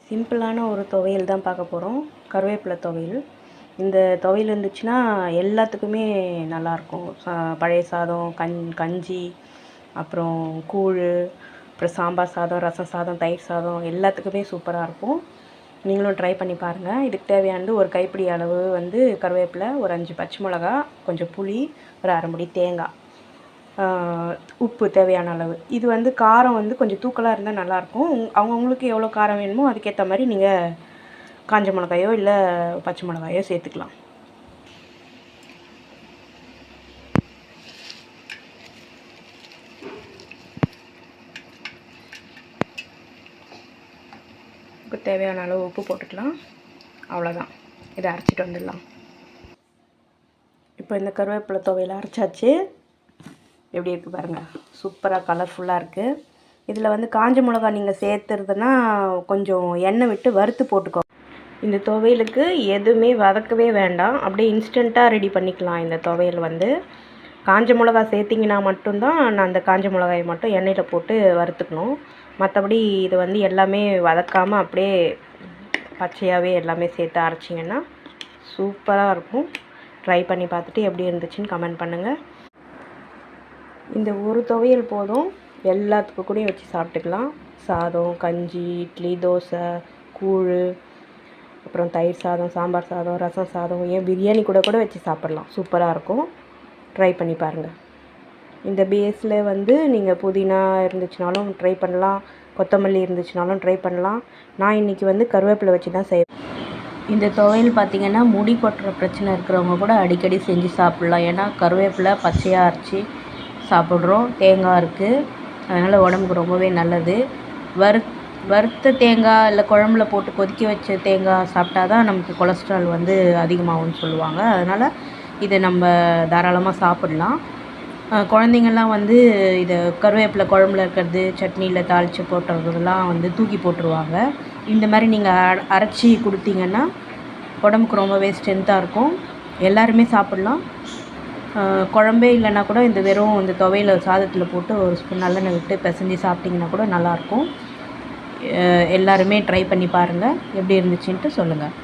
சிம்பிளான ஒரு துவையல் தான் பார்க்க போகிறோம். கருவேப்பிலை துவையல். இந்த துவையல் இருந்துச்சுன்னா எல்லாத்துக்குமே நல்லாயிருக்கும். பழைய சாதம், கஞ்சி, அப்புறம் கூழ், அப்புறம் சாம்பார் சாதம், ரசம் சாதம், தயிர் சாதம் எல்லாத்துக்குமே சூப்பராக இருக்கும். நீங்களும் ட்ரை பண்ணி பாருங்கள். இதுக்கு தேவையானது ஒரு கைப்பிடி அளவு கருவேப்பிலை, ஒரு 5 பச்சை மிளகா, கொஞ்சம் புளி, ஒரு அரை முடி தேங்காய், உப்பு தேவையான அளவு. இது காரம் கொஞ்சம் தூக்கலாக இருந்தால் நல்லாயிருக்கும். அவங்கவுங்களுக்கு எவ்வளோ காரம் வேணுமோ அதுக்கேற்ற மாதிரி நீங்கள் காஞ்ச மிளகாயோ இல்லை பச்சை மிளகாயோ சேர்த்துக்கலாம். தேவையான அளவு உப்பு போட்டுக்கலாம். அவ்வளோதான். இதை அரைச்சிட்டு வந்துடலாம். இப்போ இந்த கருவேப்பிலை துவையல் அரைச்சாச்சு. எப்படி இருக்குது பாருங்கள். சூப்பராக கலர்ஃபுல்லாக இருக்குது. இதில் காஞ்ச மிளகா நீங்கள் சேர்த்துறதுனா கொஞ்சம் எண்ணெய் விட்டு வறுத்து போட்டுக்கோ. இந்த துவையலுக்கு எதுவுமே வதக்கவே வேண்டாம். அப்படியே இன்ஸ்டண்ட்டாக ரெடி பண்ணிக்கலாம். இந்த துவையல் காஞ்ச மிளகா சேர்த்திங்கன்னா மட்டும்தான் நான் அந்த காஞ்ச மிளகாயை மட்டும் எண்ணெயில் போட்டு வறுத்துக்கணும். மற்றபடி இது எல்லாமே வதக்காமல் அப்படியே பச்சையாகவே எல்லாமே சேர்த்து அரைச்சிங்கன்னா சூப்பராக இருக்கும். ட்ரை பண்ணி பார்த்துட்டு எப்படி இருந்துச்சுன்னு கமெண்ட் பண்ணுங்கள். இந்த ஒரு துவையல் போதும். எல்லாத்துக்கும் கூடயும் வச்சு சாப்பிட்டுக்கலாம். சாதம், கஞ்சி, இட்லி, தோசை, கூழ், அப்புறம் தயிர் சாதம், சாம்பார் சாதம், ரசம் சாதம், ஏன் பிரியாணி கூட வச்சு சாப்பிட்லாம். சூப்பராக இருக்கும். ட்ரை பண்ணி பாருங்கள். இந்த பேஸில் நீங்கள் புதினா இருந்துச்சுனாலும் ட்ரை பண்ணலாம், கொத்தமல்லி இருந்துச்சுனாலும் ட்ரை பண்ணலாம். நான் இன்றைக்கி கருவேப்பிலை வச்சு தான் செய்வேன். இந்த துவையல் பார்த்திங்கன்னா முடி கொட்டுற பிரச்சனை இருக்கிறவங்க கூட அடிக்கடி செஞ்சு சாப்பிட்லாம். ஏன்னா கருவேப்பிலை பச்சையாக அரைச்சி சாப்பிட்றோம். தேங்காய் இருக்குது, அதனால் உடம்புக்கு ரொம்பவே நல்லது. வறுத்த தேங்காய் இல்லை குழம்புல போட்டு கொதிக்க வச்ச தேங்காய் சாப்பிட்டா தான் நமக்கு கொலஸ்ட்ரால் அதிகமாகும்னு சொல்லுவாங்க. அதனால் இதை நம்ம தாராளமாக சாப்பிட்லாம். குழந்தைங்கள்லாம் இதை கருவேப்பிலை குழம்புல இருக்கிறது, சட்னியில் தாளித்து போட்டுறதுலாம் தூக்கி போட்டுருவாங்க. இந்த மாதிரி நீங்கள் அரைச்சி கொடுத்தீங்கன்னா உடம்புக்கு ரொம்பவே ஸ்ட்ரென்த்தாக இருக்கும். எல்லாருமே சாப்பிட்லாம். குழம்பே இல்லைன்னா கூட இந்த வெறும் இந்த துவையலை சாதத்தில் போட்டு ஒரு ஸ்பூன் நல்லெண்ணெய் விட்டு பிசைஞ்சு சாப்பிட்டிங்கன்னா கூட நல்லாயிருக்கும். எல்லாருமே ட்ரை பண்ணி பாருங்கள். எப்படி இருந்துச்சுன்ட்டு சொல்லுங்கள்.